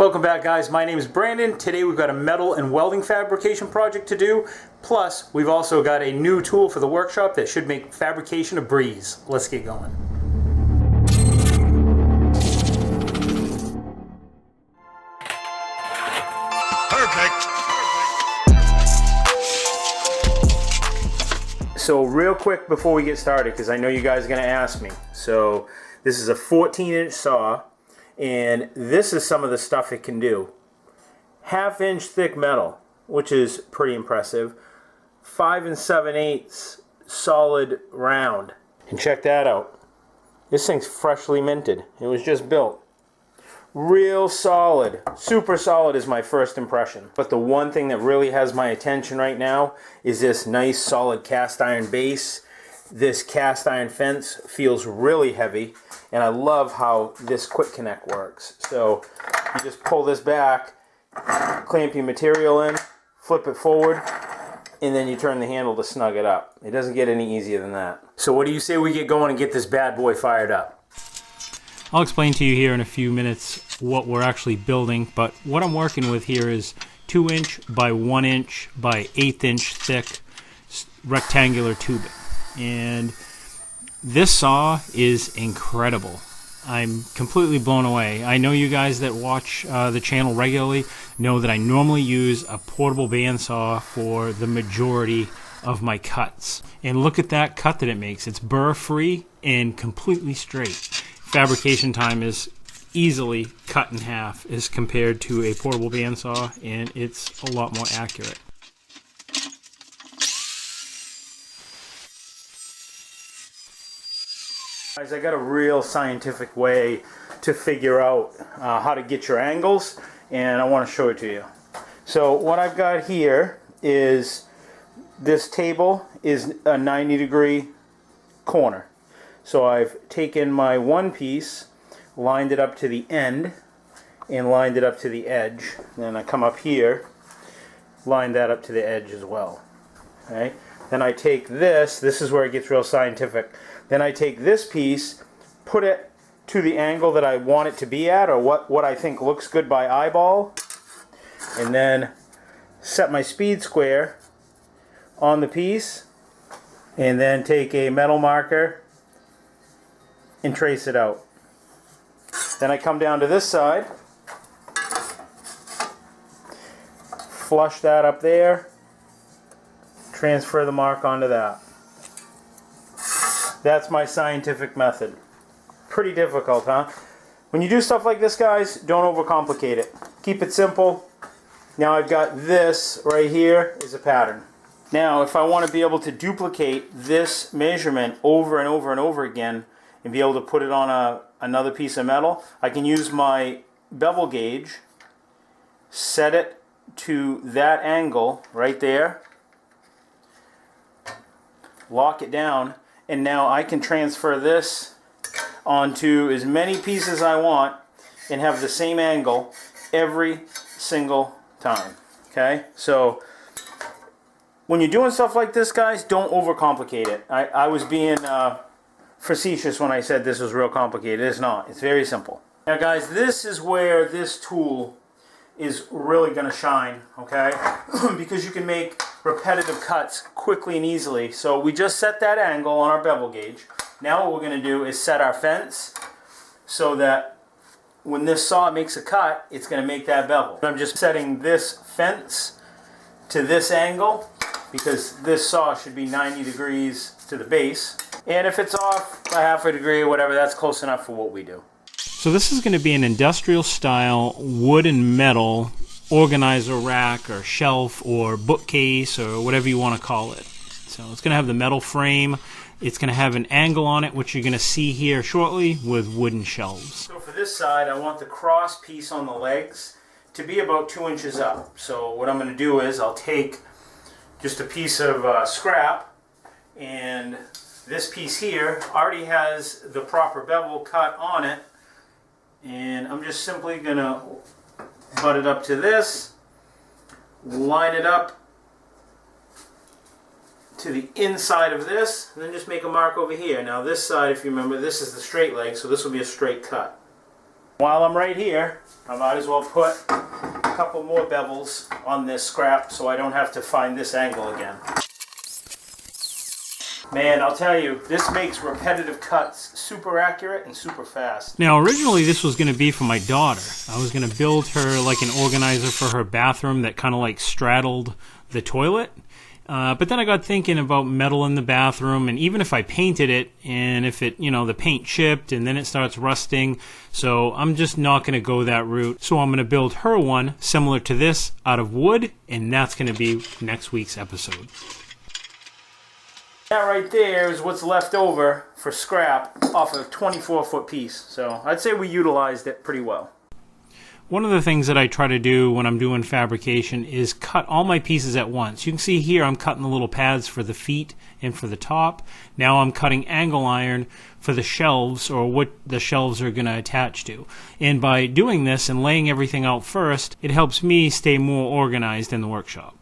Welcome back, guys. My name is Brandon. Today we've got a metal and welding fabrication project to do. Plus, we've also got a new tool for the workshop that should make fabrication a breeze. Let's get going. Perfect. So real quick before we get started, because I know you guys are going to ask me. So this is a 14-inch saw. And this is some of the stuff it can do. 1/2 inch thick metal, which is pretty impressive. 5 7/8 solid round. And check that out. This thing's freshly minted. It was just built. Real solid. Super solid is my first impression. But the one thing that really has my attention right now is this nice solid cast iron base. This cast iron fence feels really heavy. And I love how this quick connect works. So you just pull this back, clamp your material in, flip it forward, and then you turn the handle to snug it up. It doesn't get any easier than that. So what do you say we get going and get this bad boy fired up? I'll explain to you here in a few minutes what we're actually building, but what I'm working with here is 2-inch by 1-inch by 1/8 inch thick rectangular tubing. And this saw is incredible. I'm completely blown away. I know you guys that watch the channel regularly know that I normally use a portable bandsaw for the majority of my cuts. And look at that cut that it makes. It's burr free and completely straight. Fabrication time is easily cut in half as compared to a portable bandsaw, and it's a lot more accurate. Guys, I got a real scientific way to figure out how to get your angles, and I want to show it to you. So what I've got here is this table is a 90-degree corner. So I've taken my one piece, lined it up to the end, and lined it up to the edge. Then I come up here, line that up to the edge as well. Okay? Then I take this is where it gets real scientific. Then I take this piece, put it to the angle that I want it to be at, or what I think looks good by eyeball, and then set my speed square on the piece, and then take a metal marker and trace it out. Then I come down to this side, flush that up there, transfer the mark onto that. That's my scientific method. Pretty difficult, huh? When you do stuff like this, guys, don't overcomplicate it. Keep it simple. Now I've got this right here is a pattern. Now if I want to be able to duplicate this measurement over and over and over again and be able to put it on another piece of metal, I can use my bevel gauge, set it to that angle right there, lock it down, and now I can transfer this onto as many pieces as I want and have the same angle every single time. Okay? So when you're doing stuff like this, guys, don't overcomplicate it. I was being facetious when I said this was real complicated. It's not. It's very simple. Now, guys, this is where this tool is really going to shine, okay? Because you can make repetitive cuts quickly and easily. So we just set that angle on our bevel gauge. Now what we're going to do is set our fence so that when this saw makes a cut, it's going to make that bevel. I'm just setting this fence to this angle because this saw should be 90 degrees to the base. And if it's off a 1/2 degree or whatever, that's close enough for what we do. So this is going to be an industrial style wood and metal organizer rack or shelf or bookcase or whatever you want to call it. So it's going to have the metal frame. It's going to have an angle on it, which you're going to see here shortly, with wooden shelves. So for this side, I want the cross piece on the legs to be about 2 inches up. So what I'm going to do is I'll take just a piece of scrap, and this piece here already has the proper bevel cut on it. And I'm just simply going to butt it up to this, line it up to the inside of this, and then just make a mark over here. Now this side, if you remember, this is the straight leg, so this will be a straight cut. While I'm right here, I might as well put a couple more bevels on this scrap so I don't have to find this angle again. Man, I'll tell you, this makes repetitive cuts super accurate and super fast. Now, originally this was going to be for my daughter. I was going to build her like an organizer for her bathroom that kind of like straddled the toilet. But then I got thinking about metal in the bathroom, and even if I painted it, and if it, the paint chipped and then it starts rusting, so I'm just not going to go that route. So I'm going to build her one similar to this out of wood, and that's going to be next week's episode. That right there is what's left over for scrap off a 24-foot piece. So I'd say we utilized it pretty well. One of the things that I try to do when I'm doing fabrication is cut all my pieces at once. You can see here I'm cutting the little pads for the feet and for the top. Now I'm cutting angle iron for the shelves, or what the shelves are going to attach to. And by doing this and laying everything out first, it helps me stay more organized in the workshop.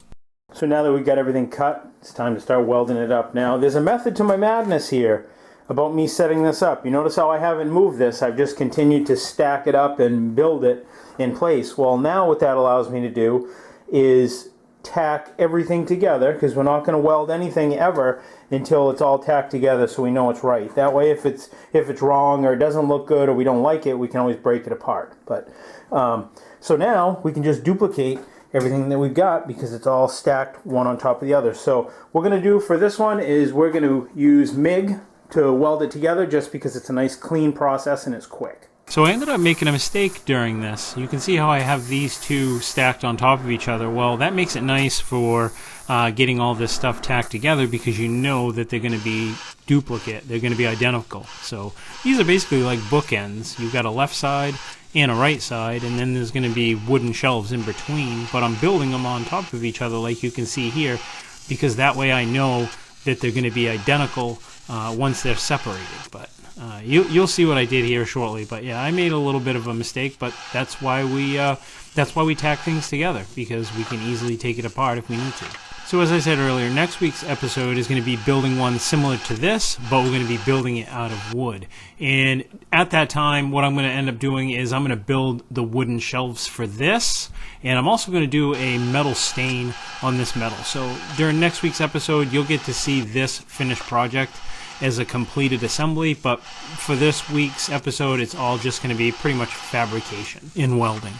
So now that we've got everything cut, it's time to start welding it up. Now, there's a method to my madness here about me setting this up. You notice how I haven't moved this. I've just continued to stack it up and build it in place. Well, now what that allows me to do is tack everything together, because we're not going to weld anything ever until it's all tacked together so we know it's right. That way, if it's wrong or it doesn't look good or we don't like it, we can always break it apart. But so now we can just duplicate everything that we've got because it's all stacked one on top of the other. So what we're going to do for this one is we're going to use MIG to weld it together, just because it's a nice clean process and it's quick. So I ended up making a mistake during this. You can see how I have these two stacked on top of each other. Well, that makes it nice for getting all this stuff tacked together, because you know that they're going to be duplicate. They're going to be identical. So these are basically like bookends. You've got a left side and a right side, and then there's going to be wooden shelves in between. But I'm building them on top of each other like you can see here, because that way I know that they're going to be identical once they're separated. But you'll see what I did here shortly. But yeah, I made a little bit of a mistake, but that's why we tack things together, because we can easily take it apart if we need to. So as I said earlier, next week's episode is going to be building one similar to this, but we're going to be building it out of wood. And at that time, what I'm going to end up doing is I'm going to build the wooden shelves for this, and I'm also going to do a metal stain on this metal. So during next week's episode, you'll get to see this finished project as a completed assembly, but for this week's episode, it's all just going to be pretty much fabrication in welding.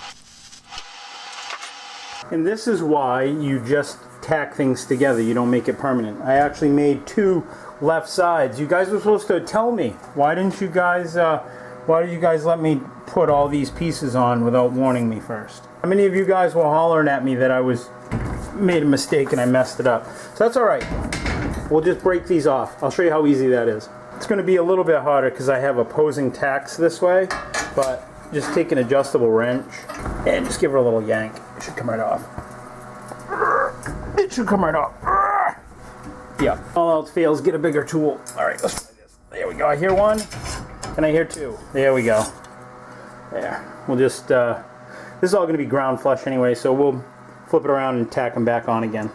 And this is why you just tack things together. You don't make it permanent. I actually made two left sides. You guys were supposed to tell me. Why did you guys let me put all these pieces on without warning me first? How many of you guys were hollering at me that I made a mistake and I messed it up? So that's all right. We'll just break these off. I'll show you how easy that is. It's going to be a little bit harder because I have opposing tacks this way, but just take an adjustable wrench and just give her a little yank. It should come right off. It should come right off. Yeah. All else fails, get a bigger tool. All right, let's try this. There we go. I hear one, and I hear two. There we go. There. We'll just, this is all going to be ground flush anyway, so we'll flip it around and tack them back on again.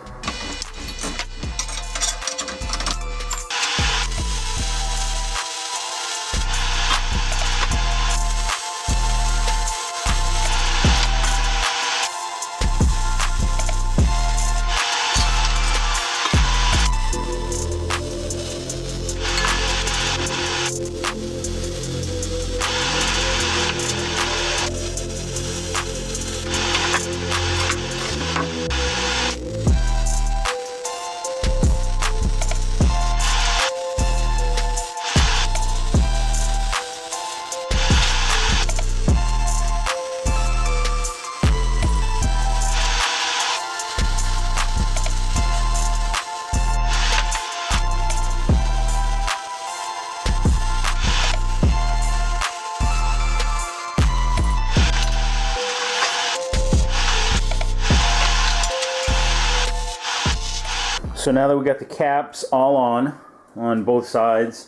So now that we got the caps all on both sides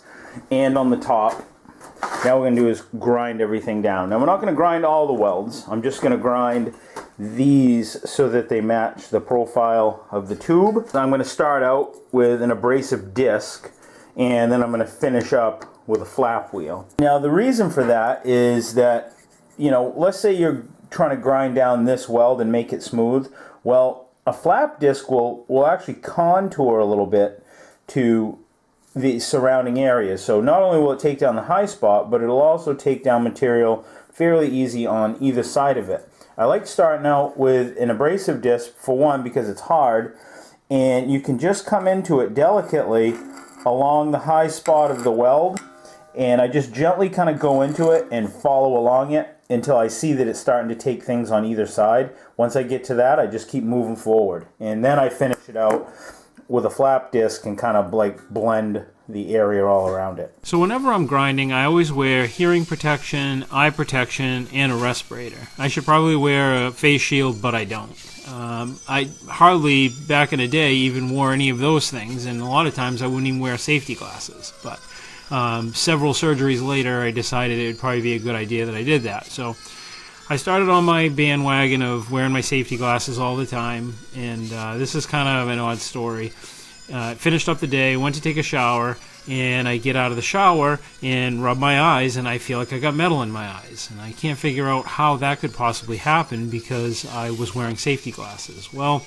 and on the top, now what we're going to do is grind everything down. Now we're not going to grind all the welds. I'm just going to grind these so that they match the profile of the tube. So I'm going to start out with an abrasive disc, and then I'm going to finish up with a flap wheel. Now the reason for that is that you know, let's say you're trying to grind down this weld and make it smooth. Well, a flap disc will actually contour a little bit to the surrounding areas. So not only will it take down the high spot, but it'll also take down material fairly easy on either side of it. I like starting out with an abrasive disc, for one, because it's hard, and you can just come into it delicately along the high spot of the weld, and I just gently kind of go into it and follow along it until I see that it's starting to take things on either side. Once I get to that, I just keep moving forward, and then I finish it out with a flap disc and kind of like blend the area all around it. So whenever I'm grinding, I always wear hearing protection, eye protection, and a respirator. I should probably wear a face shield, but I don't. I hardly, back in the day, even wore any of those things, and a lot of times I wouldn't even wear safety glasses. But several surgeries later, I decided it would probably be a good idea that I did that. So I started on my bandwagon of wearing my safety glasses all the time, and this is kind of an odd story. Finished up the day, went to take a shower, and I get out of the shower and rub my eyes, and I feel like I got metal in my eyes. And I can't figure out how that could possibly happen because I was wearing safety glasses. Well,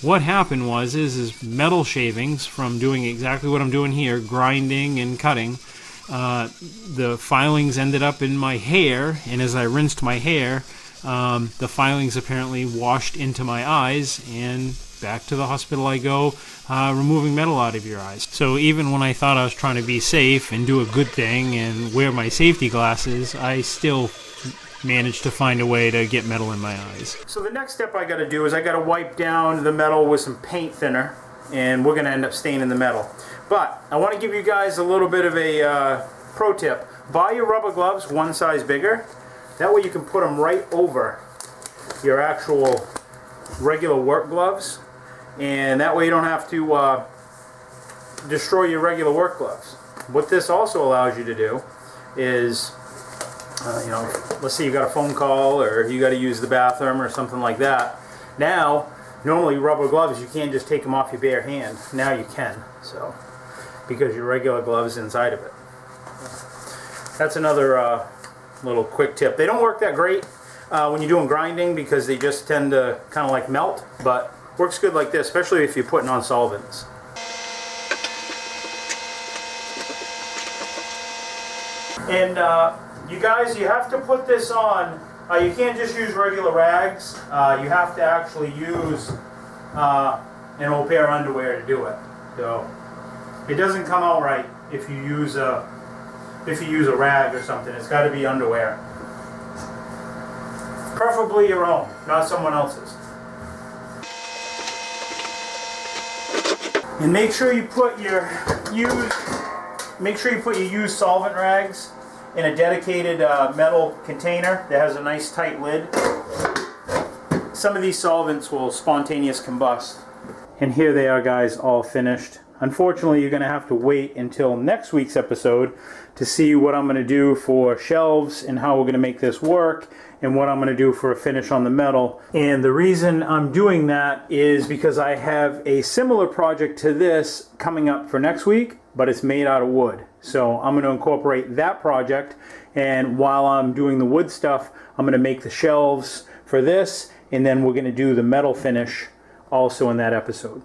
what happened is metal shavings from doing exactly what I'm doing here, grinding and cutting. The filings ended up in my hair, and as I rinsed my hair, the filings apparently washed into my eyes, and back to the hospital I go, removing metal out of your eyes. So even when I thought I was trying to be safe and do a good thing and wear my safety glasses, I still managed to find a way to get metal in my eyes. So the next step I got to do is I got to wipe down the metal with some paint thinner, and we're going to end up staining the metal. But I want to give you guys a little bit of a pro tip. Buy your rubber gloves one size bigger. That way you can put them right over your actual regular work gloves, and that way you don't have to destroy your regular work gloves. What this also allows you to do is, you know, let's say you got a phone call or you got to use the bathroom or something like that. Now, normally rubber gloves, you can't just take them off your bare hand. Now you can, so, because your regular gloves inside of it. That's another little quick tip. They don't work that great when you're doing grinding because they just tend to kind of like melt, but works good like this, especially if you're putting on solvents. And you guys, you have to put this on. You can't just use regular rags. You have to actually use an old pair of underwear to do it. So it doesn't come out right if you use a rag or something. It's got to be underwear. Preferably your own, not someone else's. And make sure you put your used solvent rags in a dedicated metal container that has a nice tight lid. Some of these solvents will spontaneous combust. And here they are, guys, all finished. Unfortunately, you're going to have to wait until next week's episode to see what I'm going to do for shelves and how we're going to make this work and what I'm going to do for a finish on the metal. And the reason I'm doing that is because I have a similar project to this coming up for next week, but it's made out of wood. So I'm going to incorporate that project, and while I'm doing the wood stuff, I'm going to make the shelves for this, and then we're going to do the metal finish also in that episode.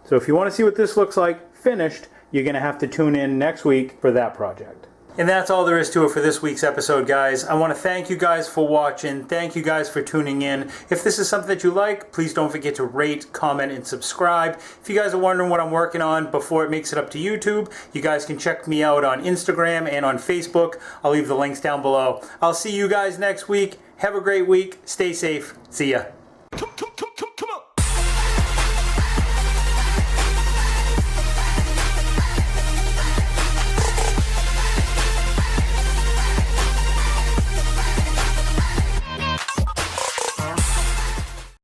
So if you want to see what this looks like finished, you're going to have to tune in next week for that project. And that's all there is to it for this week's episode, guys. I want to thank you guys for watching. Thank you guys for tuning in. If this is something that you like, please don't forget to rate, comment, and subscribe. If you guys are wondering what I'm working on before it makes it up to YouTube, you guys can check me out on Instagram and on Facebook. I'll leave the links down below. I'll see you guys next week. Have a great week. Stay safe. See ya.